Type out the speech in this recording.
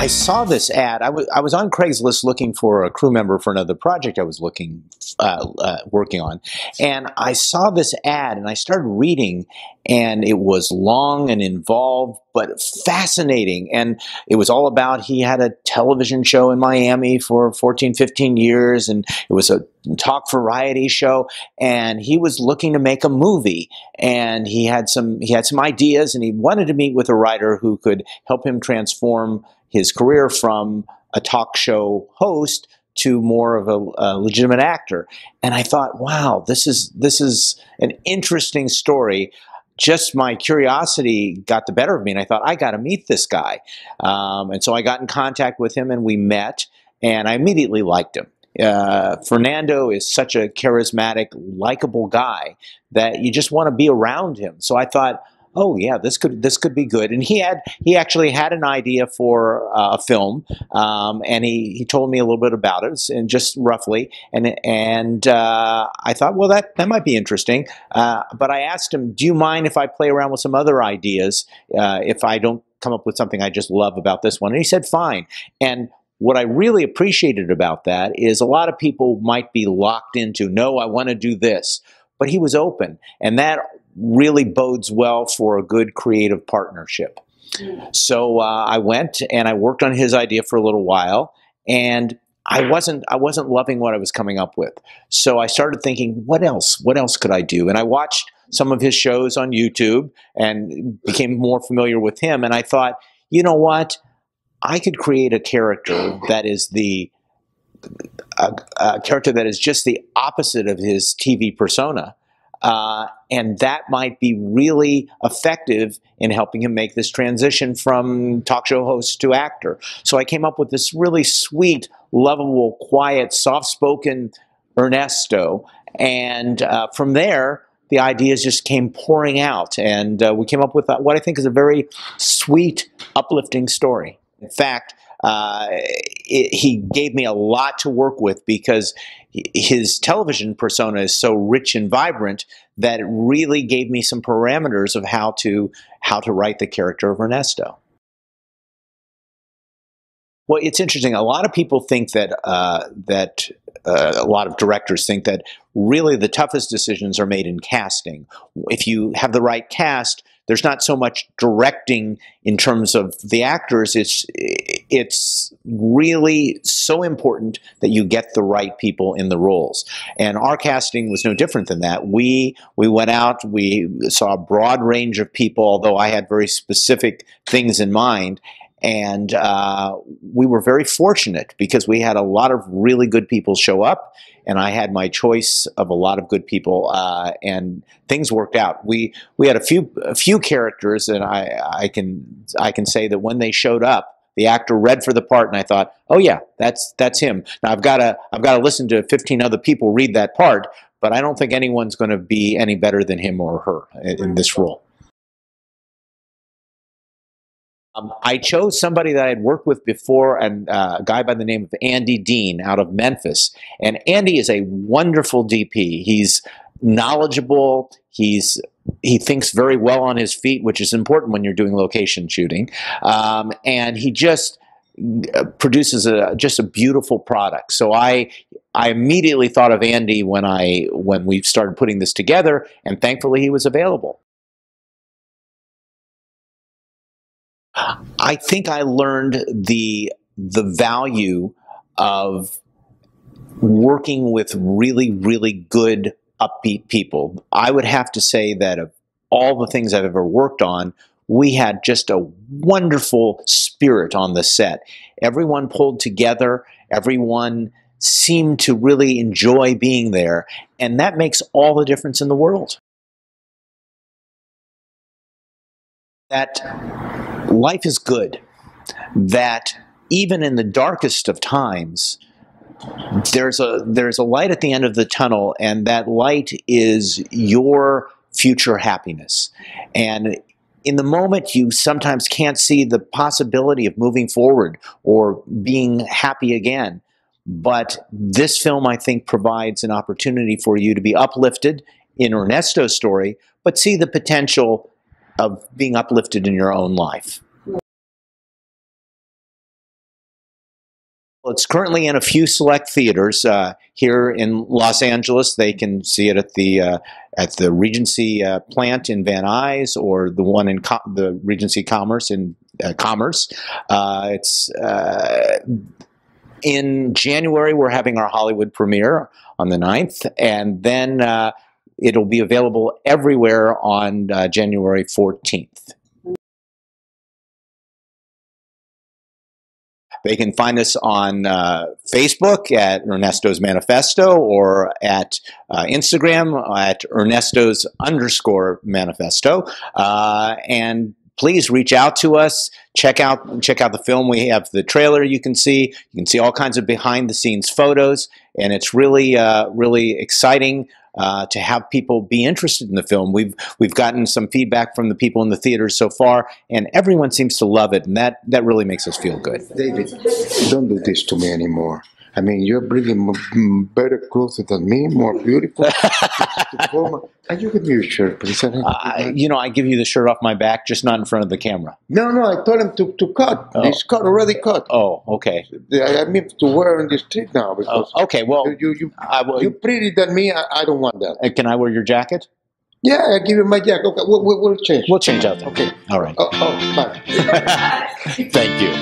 I saw this ad. I was on Craigslist looking for a crew member for another project I was working on, and I saw this ad, and I started reading, and it was long and involved, but fascinating. And it was all about, he had a television show in Miami for 14, 15 years, and it was a talk variety show, and he was looking to make a movie, and he had some ideas, and he wanted to meet with a writer who could help him transform his career from a talk show host to more of a legitimate actor. And I thought, wow, this is an interesting story. Just my curiosity got the better of me, and I thought, I got to meet this guy. And so I got in contact with him, and we met, and I immediately liked him. Fernando is such a charismatic, likable guy that you just want to be around him. So I thought, oh yeah, this could be good. And he actually had an idea for a film, and he told me a little bit about it, and just roughly. And I thought, well, that might be interesting. But I asked him, do you mind if I play around with some other ideas if I don't come up with something I just love about this one? And he said, fine. And what I really appreciated about that is a lot of people might be locked into, no, I want to do this. But he was open, and that really bodes well for a good creative partnership. So I went and I worked on his idea for a little while, and I wasn't loving what I was coming up with. So I started thinking, what else could I do? And I watched some of his shows on YouTube and became more familiar with him. And I thought, you know what? I could create a character that is a character that is just the opposite of his TV persona. And that might be really effective in helping him make this transition from talk show host to actor. So I came up with this really sweet, lovable, quiet, soft-spoken Ernesto. And from there, the ideas just came pouring out. And we came up with what I think is a very sweet, uplifting story. In fact, he gave me a lot to work with because his television persona is so rich and vibrant that it really gave me some parameters of how to write the character of Ernesto. Well, it's interesting. A lot of people think that a lot of directors think that really the toughest decisions are made in casting. If you have the right cast, there's not so much directing in terms of the actors. It's really so important that you get the right people in the roles. And our casting was no different than that. We went out, we saw a broad range of people, although I had very specific things in mind. And we were very fortunate because we had a lot of really good people show up, and I had my choice of a lot of good people, and things worked out. We had a few characters, and I can say that when they showed up, the actor read for the part, and I thought, oh yeah, that's him. Now I've got to listen to 15 other people read that part, but I don't think anyone's going to be any better than him or her in this role. I chose somebody that I had worked with before, and a guy by the name of Andy Dean out of Memphis. And Andy is a wonderful DP. He's knowledgeable. He thinks very well on his feet, which is important when you're doing location shooting. And he just produces just a beautiful product. So I immediately thought of Andy when we started putting this together, and thankfully he was available. I think I learned the value of working with really, really good, upbeat people. I would have to say that of all the things I've ever worked on, we had just a wonderful spirit on the set. Everyone pulled together. Everyone seemed to really enjoy being there. And that makes all the difference in the world. That life is good, that even in the darkest of times, there's a light at the end of the tunnel, and that light is your future happiness. And in the moment, you sometimes can't see the possibility of moving forward or being happy again. But this film, I think, provides an opportunity for you to be uplifted in Ernesto's story, but see the potential of being uplifted in your own life. Well, it's currently in a few select theaters here in Los Angeles. They can see it at the Regency plant in Van Nuys, or the one in the Regency Commerce in Commerce. It's in January. We're having our Hollywood premiere on the 9th, and then it'll be available everywhere on January 14th. They can find us on Facebook at Ernesto's Manifesto, or at Instagram at Ernesto's_Manifesto. And please reach out to us. Check out the film. We have the trailer you can see. You can see all kinds of behind-the-scenes photos, and it's really, really exciting to have people be interested in the film. We've gotten some feedback from the people in the theaters so far, and everyone seems to love it, and that really makes us feel good. David, don't do this to me anymore. I mean, you're bringing better clothes than me, more beautiful. Can you give me your shirt, please? You know, I give you the shirt off my back, just not in front of the camera. No, I told him to cut. Oh. It's cut, already cut. Oh, okay. I mean, to wear on the street now. Because okay, well, you prettier than me. I don't want that. Can I wear your jacket? Yeah, I give you my jacket. Okay, we'll change. We'll change out there. Okay. All right. Bye. Thank you.